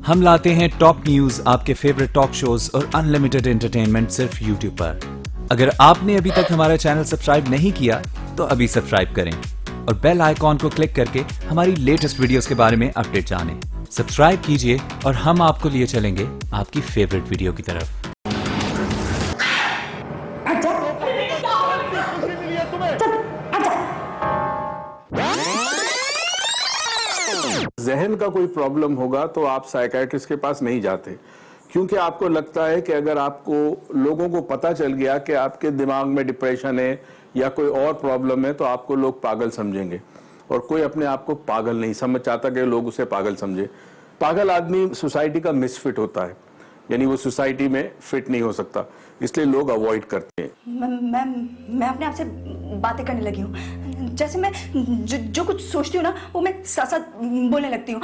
हम लाते हैं top news, आपके फेवरेट टॉक शोज और अनलिमिटेड एंटरटेनमेंट सिर्फ यूट्यूब पर। अगर आपने अभी तक हमारा चैनल सब्सक्राइब नहीं किया तो अभी सब्सक्राइब करें और बेल आइकॉन को क्लिक करके हमारी लेटेस्ट वीडियोस के बारे में अपडेट जानें। सब्सक्राइब कीजिए और हम आपको लिए चलेंगे आपकी फेवरेट वीडियो की तरफ। जहन का कोई प्रॉब्लम होगा तो आप साइकियाट्रिस्ट के पास नहीं जाते, क्योंकि आपको लगता है कि अगर आपको लोगों को पता चल गया कि आपके दिमाग में डिप्रेशन है या कोई और प्रॉब्लम है तो आपको लोग पागल समझेंगे, और कोई अपने आप को पागल नहीं समझ चाहता कि लोग उसे पागल समझे। पागल आदमी सोसाइटी का मिसफिट होता है, यानी वो सोसाइटी में फिट नहीं हो सकता, इसलिए लोग अवॉइड करते हैं। मैं अपने आप से बातें करने लगी हूँ। जैसे मैं जो कुछ सोचती हूँ ना वो मैं साथ साथ बोलने लगती हूँ।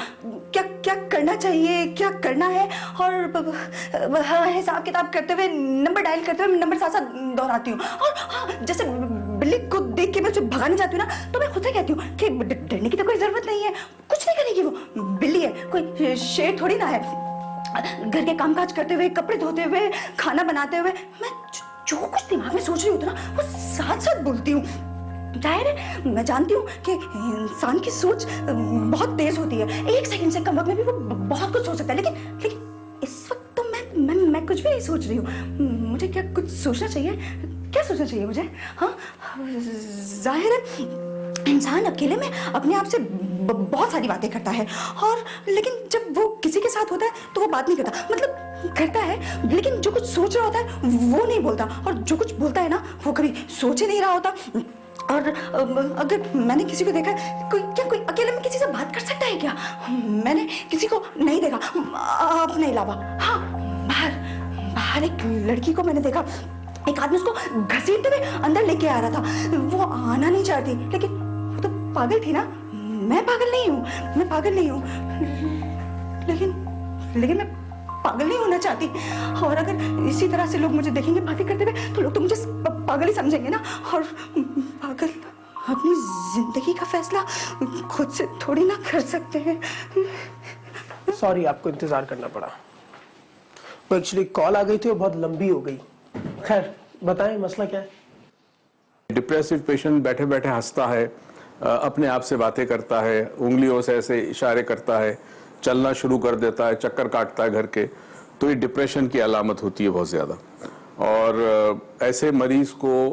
क्या क्या करना चाहिए, क्या करना है, और हिसाब किताब करते हुए, नंबर डायल करते हुए नंबर साथ साथ दोहराती हूँ। और जैसे बिल्ली को देख के मैं उसे भगाने जाती हूँ ना तो मैं खुद से कहती हूँ कि डरने की तो कोई जरूरत नहीं है, कुछ नहीं करेगी, वो बिल्ली है, कोई शेर थोड़ी ना है। घर के कामकाज करते हुए, कपड़े धोते हुए, खाना बनाते हुए मैं जो कुछ दिमाग में सोच रही होती ना वो साथ साथ बोलती हूँ। जाहिर है मैं जानती हूँ कि इंसान की सोच बहुत तेज होती है, एक सेकंड से कम वक्त में भी वो बहुत कुछ सोच सकता है, लेकिन इस वक्त तो मैं कुछ भी नहीं सोच रही हूँ। मुझे क्या कुछ सोचना चाहिए? क्या सोचना चाहिए मुझे? हाँ, जाहिर है इंसान अकेले में अपने आप से बहुत सारी बातें करता है, और लेकिन जब वो किसी के साथ होता है तो वो बात नहीं करता, मतलब करता है लेकिन जो कुछ सोच रहा होता है वो नहीं बोलता, और जो कुछ बोलता है ना वो कभी सोच ही नहीं रहा होता। और अगर मैंने किसी को देखा, कोई अकेले में किसी से बात कर सकता है क्या? मैंने किसी को नहीं देखा अपने अलावा। हाँ, बाहर एक लड़की को मैंने देखा, एक आदमी उसको घसीटते हुए अंदर लेके आ रहा था। वो आना नहीं चाहती, लेकिन वो तो पागल थी ना। मैं पागल नहीं हूँ, लेकिन मैं पागल नहीं होना चाहती। और अगर इसी तरह से लोग मुझे देखेंगे बातें करते हुए तो लोग तो मुझे पागल ही समझेंगे ना। और पागल अपनी जिंदगी का फैसला खुद से थोड़ी ना कर सकते हैं। सॉरी, आपको इंतजार करना पड़ा। वो एक्चुअली कॉल आ गई थी और बहुत लंबी हो गई। खैर बताएं मसला क्या है? डिप्रेसिव पेशेंट बैठे बैठे हंसता है, अपने आप से बातें करता है, उंगलियों से ऐसे इशारे करता है, चलना शुरू कर देता है, चक्कर काटता है घर के, तो ये डिप्रेशन की अलामत होती है बहुत ज़्यादा। और ऐसे मरीज को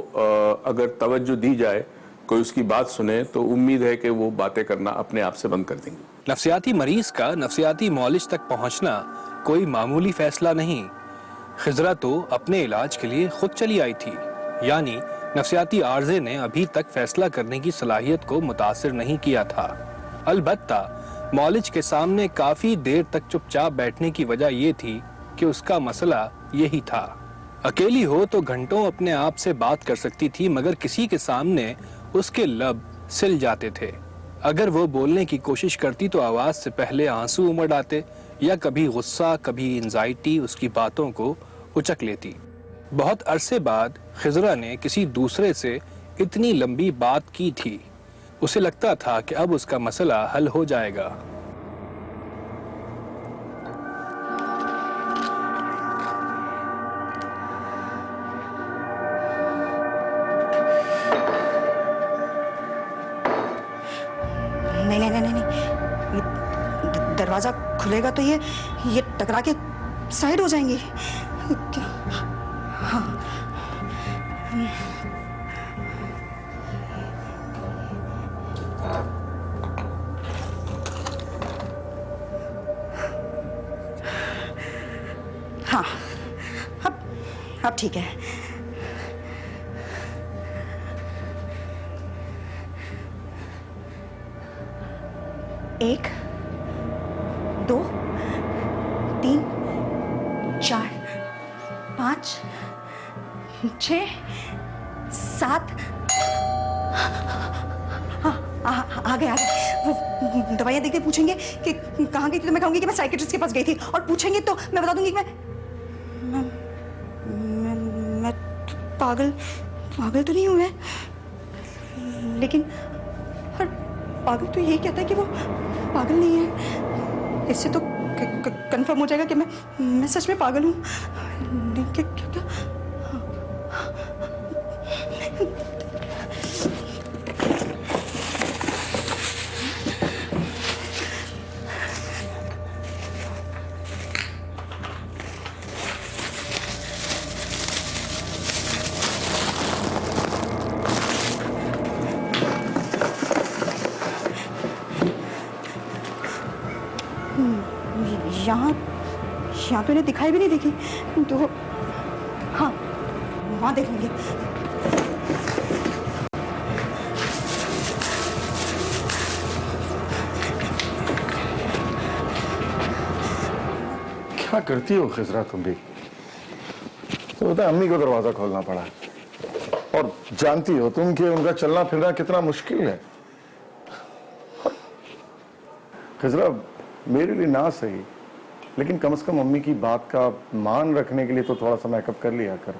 अगर तवज्जो दी जाए, कोई उसकी बात सुने, तो उम्मीद है कि वो बातें करना अपने आप से बंद कर देंगे। नफ्सियाती मरीज का नफ्सियाती मौलिज तक पहुंचना कोई मामूली फैसला नहीं। खिजरा तो अपने इलाज के लिए खुद चली आई थी, यानी नफ्सियाती आर्जे ने अभी तक फैसला करने की सलाहियत को मुतासिर नहीं किया था। अलबत्ता मौलिज के सामने काफी देर तक चुपचाप बैठने की वजह यह थी कि उसका मसला यही था। अकेली हो तो घंटों अपने आप से बात कर सकती थी, मगर किसी के सामने उसके लब सिल जाते थे। अगर वो बोलने की कोशिश करती तो आवाज से पहले आंसू उमड़ आते, या कभी गुस्सा, कभी एंजाइटी उसकी बातों को उचक लेती। बहुत अरसे बाद खिजरा ने किसी दूसरे से इतनी लंबी बात की थी। उसे लगता था कि अब उसका मसला हल हो जाएगा। नहीं, ये दरवाजा खुलेगा तो ये टकरा के साइड हो जाएंगी। हाँ, अब ठीक है। एक, दो, तीन, चार, पाँच, 6, 7। आ गए। वो दवाइयाँ देख के पूछेंगे कि कहाँ गई थी, तो मैं कहूँगी कि मैं साइकियाट्रिस्ट के पास गई थी, और पूछेंगे तो मैं बता दूंगी कि मैं पागल तो नहीं हूँ मैं, लेकिन पागल तो यही कहता है कि वो पागल नहीं है। इससे तो कंफर्म हो जाएगा कि मैं सच में पागल हूँ। क्या क्या क्या यहाँ तो इन्हें दिखाई भी नहीं देखी, तो हाँ वहाँ देख लेंगे। क्या करती हो खिजरा तुम भी? तो बता, अम्मी को दरवाजा खोलना पड़ा और जानती हो तुम कि उनका चलना फिरना कितना मुश्किल है। खिजरा मेरे लिए ना सही, लेकिन कम से कम अम्मी की बात का मान रखने के लिए तो थोड़ा सा मेकअप कर लिया करो।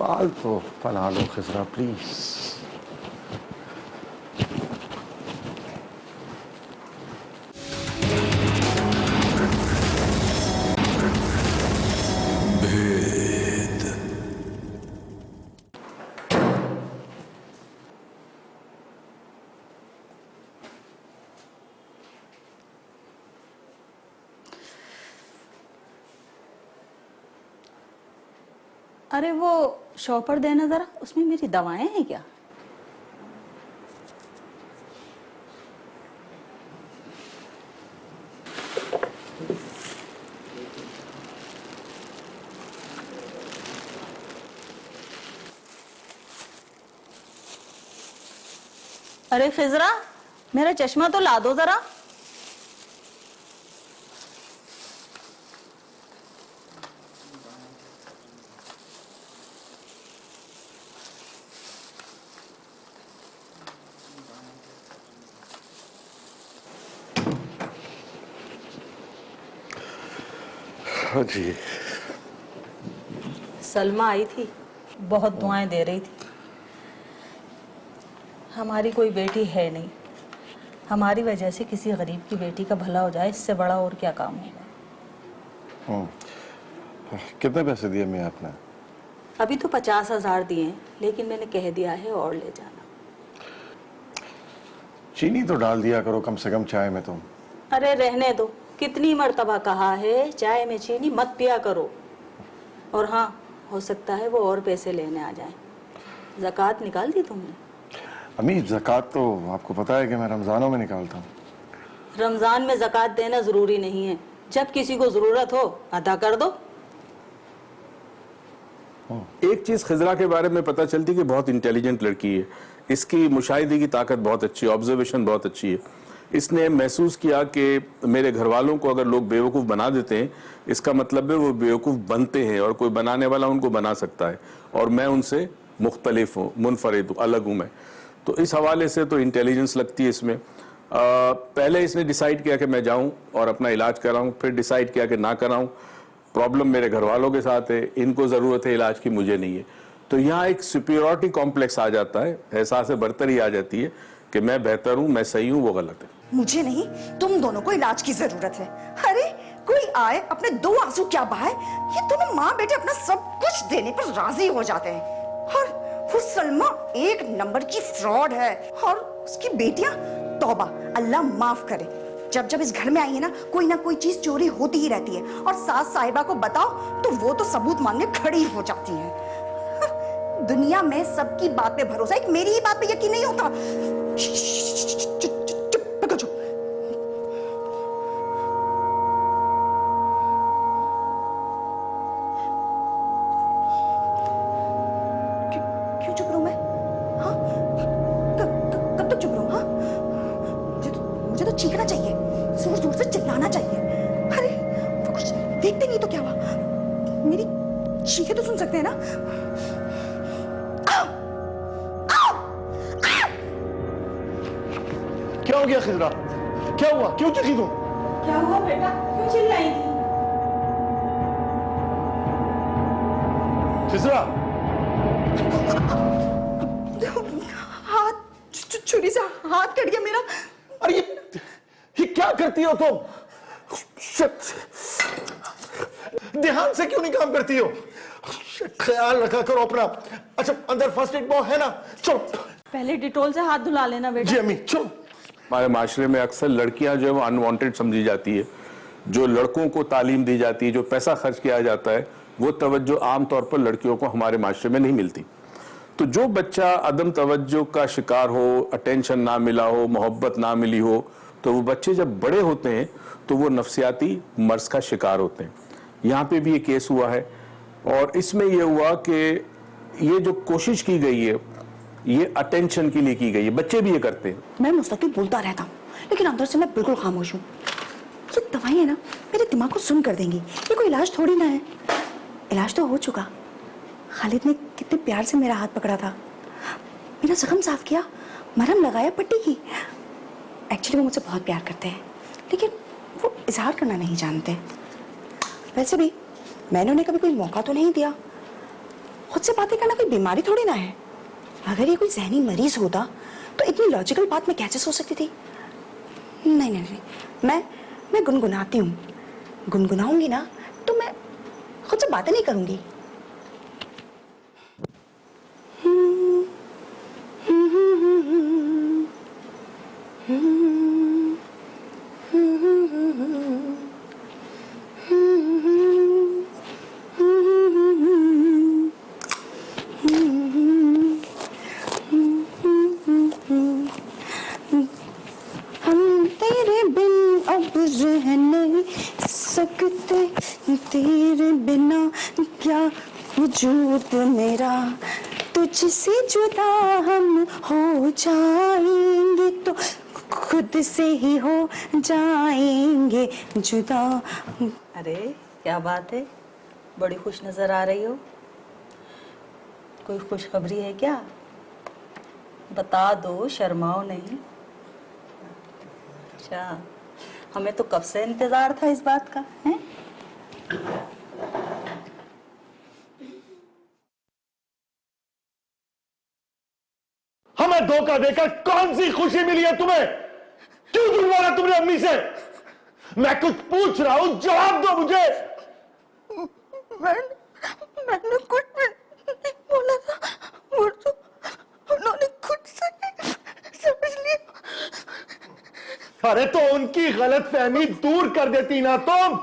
बाल तो फना लो खिजरा प्लीज। अरे वो शॉपर देना जरा, उसमें मेरी दवाएं हैं क्या? अरे खिजरा, मेरा चश्मा तो ला दो जरा। हाँ जी। सलमा आई थी, बहुत दुआएं दे रही थी। हमारी कोई बेटी है नहीं, हमारी वजह से किसी गरीब की बेटी का भला हो जाए, इससे बड़ा और क्या काम होगा। कितने पैसे दिए मैं आपने? अभी तो 50,000 दिए हैं, लेकिन मैंने कह दिया है और ले जाना। चीनी तो डाल दिया करो कम से कम चाय में तुम। अरे रहने दो, कितनी मर्तबा कहा है चाय में चीनी मत पिया करो। और हाँ, हो सकता है वो और पैसे लेने आ जाएं। ज़कात निकाल दी तुमने? अम्मी ज़कात तो आपको पता है कि मैं रमज़ानों में निकालता हूँ। रमज़ान में ज़कात देना ज़रूरी नहीं है, जब किसी को ज़रूरत हो अदा कर दो। एक चीज खिजरा के बारे में पता चलती कि बहुत इंटेलिजेंट लड़की है। इसकी मुशाहिदे की ताकत बहुत अच्छी है, ऑब्जर्वेशन बहुत अच्छी है। इसने महसूस किया कि मेरे घर वालों को अगर लोग बेवकूफ़ बना देते हैं, इसका मतलब है वो बेवकूफ़ बनते हैं और कोई बनाने वाला उनको बना सकता है, और मैं उनसे मुख्तलिफ हूँ, मुनफरिद हूँ, अलग हूँ मैं। तो इस हवाले से तो इंटेलिजेंस लगती है इसमें। पहले इसने डिसाइड किया कि मैं जाऊँ और अपना इलाज कराऊँ, फिर डिसाइड किया कि ना कराऊँ। प्रॉब्लम मेरे घर वालों के साथ है, इनको ज़रूरत है इलाज की, मुझे नहीं है। तो यहाँ एक सुपीरियरिटी कॉम्प्लेक्स आ जाता है, एहसास बरतरी आ जाती है कि मैं बेहतर हूँ, मैं सही हूँ, वो गलत है। मुझे नहीं, तुम दोनों को इलाज की जरूरत है। अरे कोई आए, अपने 2 आंसू क्या बहाए, ये दोनों माँ बेटे अपना सब कुछ देने पर राजी हो जाते हैं। और वो सलमा एक नंबर की फ्रॉड है, और उसकी बेटियां, तौबा, अल्लाह माफ करे। जब जब इस घर में आई है ना कोई चीज चोरी होती ही रहती है, और सास साहिबा को बताओ तो वो तो सबूत मांगने खड़ी हो जाती है। दुनिया में सबकी बात पे भरोसा, एक मेरी ही बात पे यकीन नहीं होता। क्यों चुप रहूं मैं? हाँ, कब तक चुप रहूं? हाँ, मुझे तो चीखना चाहिए, जोर जोर से चिल्लाना चाहिए। अरे वो कुछ देखते नहीं तो क्या हुआ, मेरी चीखें तो सुन सकते हैं ना। क्या हो गया खिजरा? क्या हुआ? क्यों चीखी तुम? क्या हुआ बेटा, क्यों चिल्लाई थी? खिजरा, हाथ छुरी से हाथ कट गया मेरा। अरे क्या करती हो तुम? Shit. ध्यान से क्यों नहीं काम करती हो? Shit, ख्याल रखा करो अपना। अच्छा अंदर फर्स्ट एड बॉक्स है ना? चलो। पहले डिटोल से हाथ धुला लेना बेटा। जी अम्मी चलो। हमारे माशरे में अक्सर लड़कियां जो है वो अनवांटेड समझी जाती है। जो लड़कों को तालीम दी जाती है, जो पैसा खर्च किया जाता है, वो तवज्जो आमतौर पर लड़कियों को हमारे माशरे में नहीं मिलती। तो जो बच्चा अदम तवज्जो का शिकार हो, अटेंशन ना मिला हो, मोहब्बत ना मिली हो, तो वो बच्चे जब बड़े होते हैं तो वो नफ्सियाती मर्ज का शिकार होते हैं। यहाँ पे भी ये केस हुआ है और इसमें ये हुआ कि ये जो कोशिश की गई है ये अटेंशन के लिए की गई है। बच्चे भी ये करते हैं। मैं मुस्तकिल बोलता रहता हूँ लेकिन अंदर से मैं बिल्कुल खामोश हूँ। ये दवाई है ना मेरे दिमाग को सुन कर देंगी। ये कोई इलाज थोड़ी ना है। इलाज तो हो चुका। खालिद ने कितने प्यार से मेरा हाथ पकड़ा था, मेरा जख्म साफ किया, मरहम लगाया, पट्टी की। एक्चुअली वो मुझसे बहुत प्यार करते हैं लेकिन वो इजहार करना नहीं जानते। वैसे भी मैंने उन्हें कभी कोई मौका तो नहीं दिया। खुद से बातें करना कोई बीमारी थोड़ी ना है। अगर ये कोई जहनी मरीज होता तो इतनी लॉजिकल बात मैं कैसे सोच सकती थी? नहीं नहीं नहीं, मैं गुनगुनाती हूँ। गुनगुनाऊंगी ना तो मैं खुद से बातें नहीं करूंगी। रह नहीं सकते तेरे बिना, क्या वजूद मेरा, तुझसे जुदा हम हो जाएंगे तो खुद से ही हो जाएंगे जुदा। अरे क्या बात है, बड़ी खुश नजर आ रही हो। कोई खुशखबरी है क्या? बता दो, शर्माओ नहीं। अच्छा, हमें तो कब से इंतजार था इस बात का, हैं? हमें धोखा देकर कौन सी खुशी मिली है तुम्हें? क्यों झूठ बोला तुमने अम्मी से? मैं कुछ पूछ रहा हूं, जवाब दो मुझे। मैंने कुछ भी नहीं बोला था, वो तो उन्होंने खुद से समझ लिया। अरे तो उनकी गलतफहमी दूर कर देती ना तुम।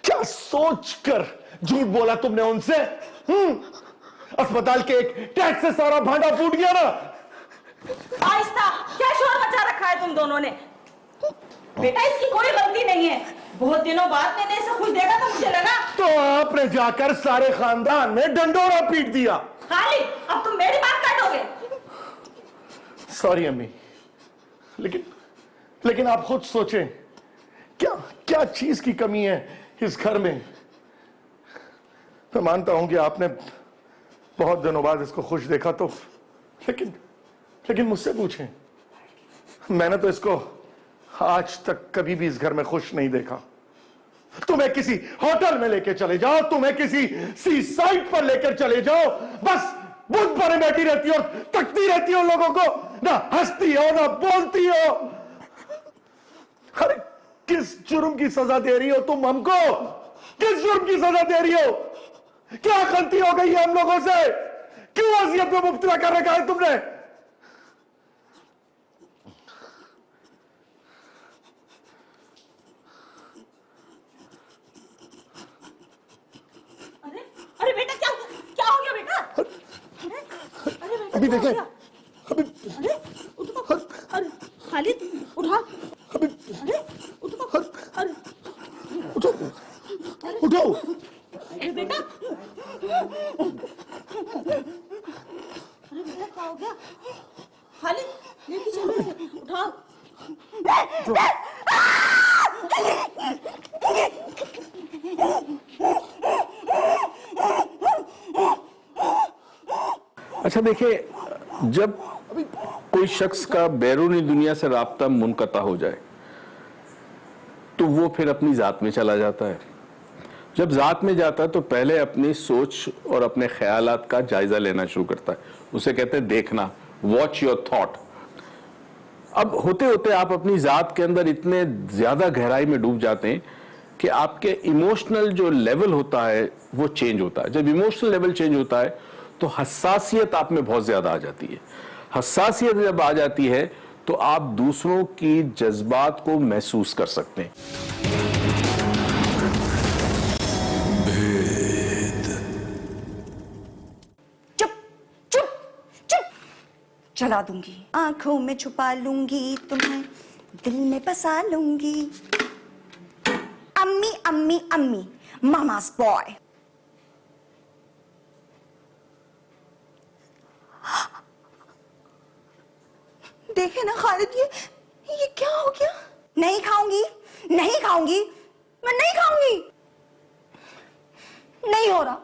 क्या सोचकर झूठ बोला तुमने उनसे? अस्पताल के एक टैक्स से सारा भांडा फूट गया ना। आहिस्ता, क्या शोर मचा रखा है तुम दोनों ने? बेटा इसकी कोई गलती नहीं है। बहुत दिनों बाद मैंने इसे खुश देखा तो मुझे लगा। तो आपने जाकर सारे खानदान में डंडोरा पीट दिया। खालिद, अब तुम मेरी बात काटोगे। सॉरी अम्मी, लेकिन आप खुद सोचें, क्या चीज की कमी है इस घर में? मैं मानता हूं कि आपने बहुत दिनों बाद इसको खुश देखा तो, लेकिन मुझसे पूछें, मैंने तो इसको आज तक कभी भी इस घर में खुश नहीं देखा। तुम्हें किसी होटल में लेके चले जाओ, तुम्हें किसी सी साइड पर लेकर चले जाओ, बस बुद्ध पर बैठी रहती हो और तकती रहती हो लोगों को, ना हंसती हो ना बोलती हो। अरे किस जुर्म की सजा दे रही हो तुम हमको? किस जुर्म की सजा दे रही हो? क्या गलती हो गई है हम लोगों से? क्यों अज़ियत में मुब्तला कर रखा है तुमने? अरे बेटा, क्या हो गया बेटा? अरे बेटा, अभी देखें, अभी अरे खालिद उठा। अभी अरे उठो, अरे उठो उठो। अरे बेटा, अरे बेटा क्या हो गया? खालिद लेके चलो इसे, उठाओ। अच्छा देखिए, जब कोई शख्स का बैरूनी दुनिया से राब्ता मुनक़ता हो जाए तो वो फिर अपनी जात में चला जाता है। जब जात में जाता है तो पहले अपनी सोच और अपने ख्यालात का जायजा लेना शुरू करता है। उसे कहते हैं देखना, वॉच योर थॉट। अब होते होते आप अपनी जात के अंदर इतने ज्यादा गहराई में डूब जाते हैं कि आपके इमोशनल जो लेवल होता है वो चेंज होता है। जब इमोशनल लेवल चेंज होता है तो हसासियत आप में बहुत ज्यादा आ जाती है। हसासियत जब आ जाती है तो आप दूसरों की जज्बात को महसूस कर सकते हैं। चुप चुप चुप, जला दूंगी, आंखों में छुपा लूंगी, तुम्हें दिल में बसा लूंगी। अम्मी अम्मी अम्मी, मामा's बॉय। देखे ना खालिद, ये क्या हो गया? नहीं खाऊंगी, नहीं खाऊंगी, मैं नहीं खाऊंगी। नहीं हो रहा,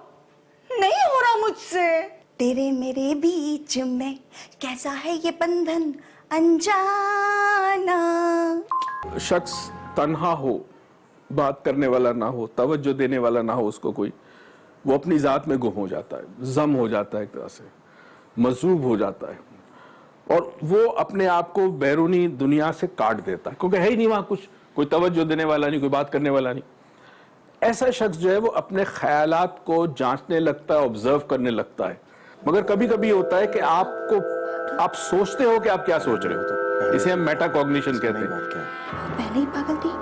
नहीं हो रहा मुझसे। तेरे मेरे बीच में कैसा है ये बंधन अनजाना। शख्स तन्हा हो, बात करने वाला ना हो, तवज्जो देने वाला ना हो उसको कोई, वो अपनी जात में गुम हो जाता है, जम हो जाता है, एक तरह से मजूब हो जाता है, और वो अपने आप को बैरूनी दुनिया से काट देता है, क्योंकि है ही नहीं वहां कुछ, कोई तवज्जो देने वाला नहीं, कोई बात करने वाला नहीं। ऐसा शख्स जो है वो अपने ख्यालात को जांचने लगता है, ऑब्जर्व करने लगता है। मगर कभी कभी होता है कि आप सोचते हो कि आप क्या सोच रहे हो, तो इसे हम मेटाकॉग्निशन कहते हैं। पहले ही पागल थी,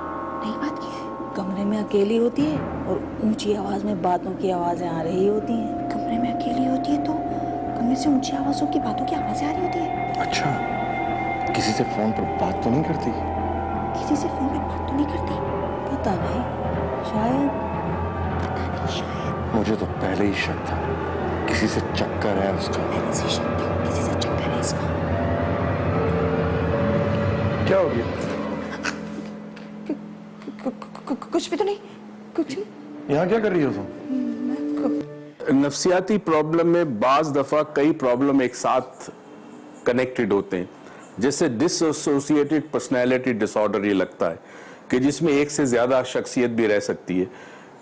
नई बात क्या है? कमरे में अकेली होती है और ऊंची आवाज में बातों की आवाजें आ रही होती हैं। कमरे में अकेली होती है तो कमरे से ऊंची आवाजों की बातों की आवाजें आ रही होती है। अच्छा, किसी से फोन पर बात तो नहीं करती? किसी से फोन पे बात तो नहीं करती? पता नहीं, शायद। पता नहीं, शायद। मुझे तो पहले ही शक था, किसी से चक्कर है उसका। पहले से शक था, किसी से चक्कर है इसका। क्या हो गया? कुछ भी तो नहीं, कुछ नहीं। यहाँ क्या कर रही हो तुम? नफ्सियाती प्रॉब्लम में बाज दफा कई प्रॉब्लम एक साथ कनेक्टेड होते हैं, जैसे डिसोसिएटेड पर्सनैलिटी डिसऑर्डर ये लगता है कि जिसमें एक से ज्यादा शख्सियत भी रह सकती है।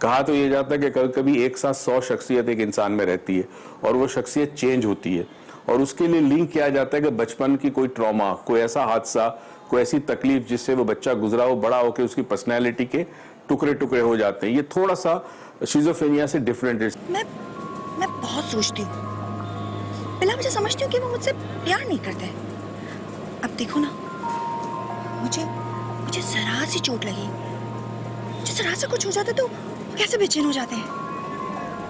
कहा तो ये जाता है कि कभी कभी एक साथ 100 शख्सियत एक इंसान में रहती है और वो शख्सियत चेंज होती है, और उसके लिए लिंक किया जाता है कि बचपन की कोई ट्रॉमा, कोई ऐसा हादसा, कोई ऐसी तकलीफ जिससे वो बच्चा गुजरा हो, बड़ा होकर उसकी पर्सनैलिटी के टुकड़े टुकड़े हो जाते हैं। ये थोड़ा सा शिज़ोफ्रेनिया से डिफरेंट है। मैं बहुत सोचती हूँ, पहला मुझे समझती हूँ कि वो मुझसे प्यार नहीं करते। अब देखो ना, मुझे जरा सी चोट लगी, मुझे जरा सा कुछ हो जाता तो वो कैसे बेचैन हो जाते हैं।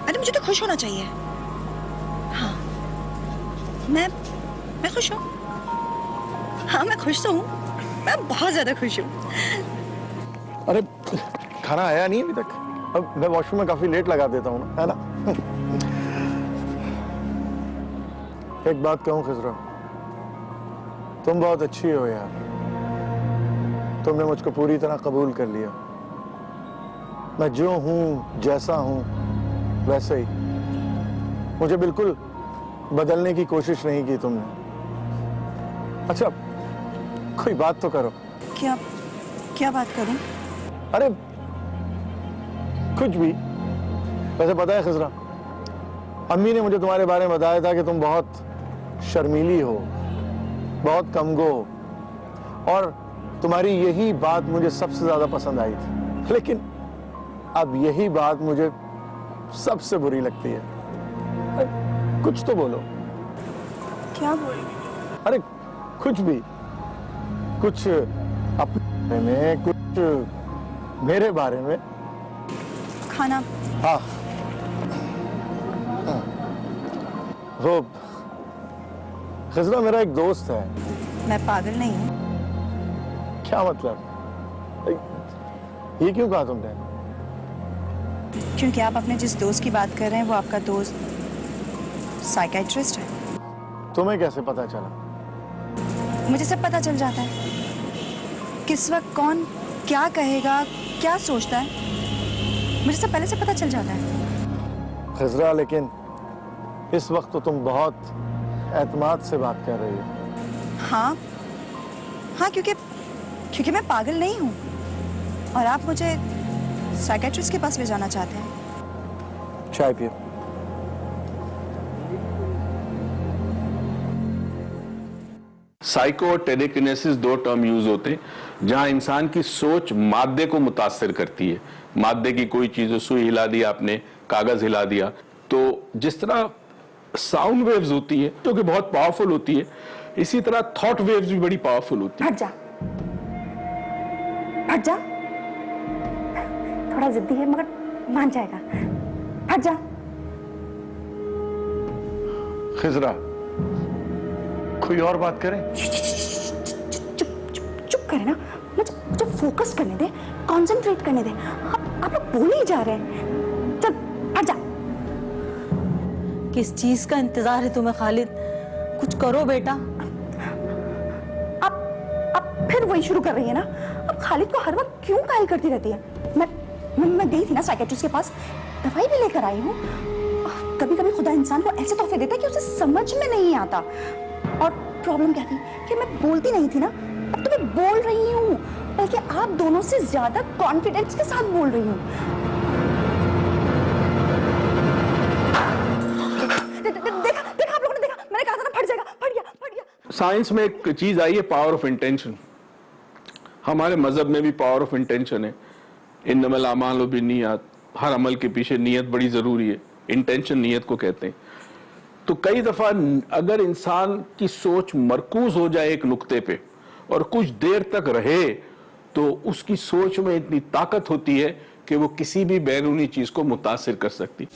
अरे मुझे तो खुश होना चाहिए। हाँ, मैं खुश हूँ। हाँ, मैं खुश तो हूँ, मैं बहुत ज्यादा खुश हूँ। अरे खाना आया नहीं अभी तक? अब मैं वॉशरूम में काफी लेट लगा देता हूँ ना, है ना? एक बात कहूँ खिजरा, तुम बहुत अच्छी हो यार। तुमने मुझको पूरी तरह कबूल कर लिया। मैं जो हूँ, जैसा हूँ, वैसे ही। मुझे बिल्कुल बदलने की कोशिश नहीं की तुमने। अच्छा, कोई बात तो करो। क्या बात करूं? अरे कुछ भी। वैसे पता है खिजरा, अम्मी ने मुझे तुम्हारे बारे में बताया था कि तुम बहुत शर्मीली हो, बहुत कमगो हो, और तुम्हारी यही बात मुझे सबसे ज्यादा पसंद आई थी। लेकिन अब यही बात मुझे सबसे बुरी लगती है। अरे, कुछ तो बोलो। क्या बोलूं? अरे कुछ भी, कुछ अपने बारे में, कुछ मेरे बारे में। खाना। हाँ, वो खिजरा मेरा एक दोस्त है। मैं पागल नहीं हूँ। क्या मतलब? ये क्यों कहा तुमने? क्योंकि आप अपने जिस दोस्त की बात कर रहे हैं वो आपका दोस्त साइकियाट्रिस्ट है। तुम्हें कैसे पता चला? मुझे सब पता चल जाता है, किस वक्त कौन क्या कहेगा, क्या सोचता है, मुझे सब पहले से पता चल जाता है। खिजरा, लेकिन इस वक्त तो तुम बहुत एतमाद से बात कर रही हो। हाँ, क्योंकि मैं पागल नहीं हूँ और आप मुझे साइकियाट्रिस्ट के पास ले जाना चाहते हैं। चाय पियो। साइको और टेलेकिनेसिस दो टर्म यूज होते हैं जहां इंसान की सोच मादे को मुतासिर करती है। मादे की कोई चीज, सुई हिला दी आपने, कागज हिला दिया, तो जिस तरह साउंड वेव्स होती है जो कि बहुत पावरफुल होती है, इसी तरह थॉट वेव्स भी बड़ी पावरफुल होती है। हट जा, हट जा। थोड़ा जिद्दी है मगर मान जाएगा। हट जा। खिजरा, कोई और बात करें? चुप चुप चुप करे ना, मुझे फोकस करने दे, कंसंट्रेट करने दे। आप लोग बोल ही जा रहे हैं। चल हट जा। किस चीज का इंतजार है तुम्हें खालिद? कुछ करो बेटा। अब फिर वही शुरू कर रही है ना। अब खालिद को हर वक्त क्यों कायल करती रहती है? मैं गई थी ना साइकियाट्रिस्ट के पास, दवाई भी लेकर आई हूँ। कभी कभी खुदा इंसान को ऐसे तोहफे देता है कि उसे समझ में नहीं आता। और प्रॉब्लम क्या थी कि मैं बोलती नहीं थी ना, अब तो मैं बोल रही हूँ, बल्कि आप दोनों से ज्यादा कॉन्फिडेंस के साथ बोल रही हूँ। देखा आप लोगों ने देखा, मैंने कहा था ना फट जाएगा, फट गया। साइंस में एक चीज आई है, पावर ऑफ इंटेंशन। हमारे मजहब में भी पावर ऑफ इंटेंशन है। इन्नमल आमालु बिन्नियात, हर अमल के पीछे नियत बड़ी जरूरी है। इंटेंशन नियत को कहते हैं। तो कई दफा अगर इंसान की सोच मरकूज हो जाए एक नुक्ते पे और कुछ देर तक रहे, तो उसकी सोच में इतनी ताकत होती है कि वो किसी भी बैरूनी चीज को मुतासिर कर सकती।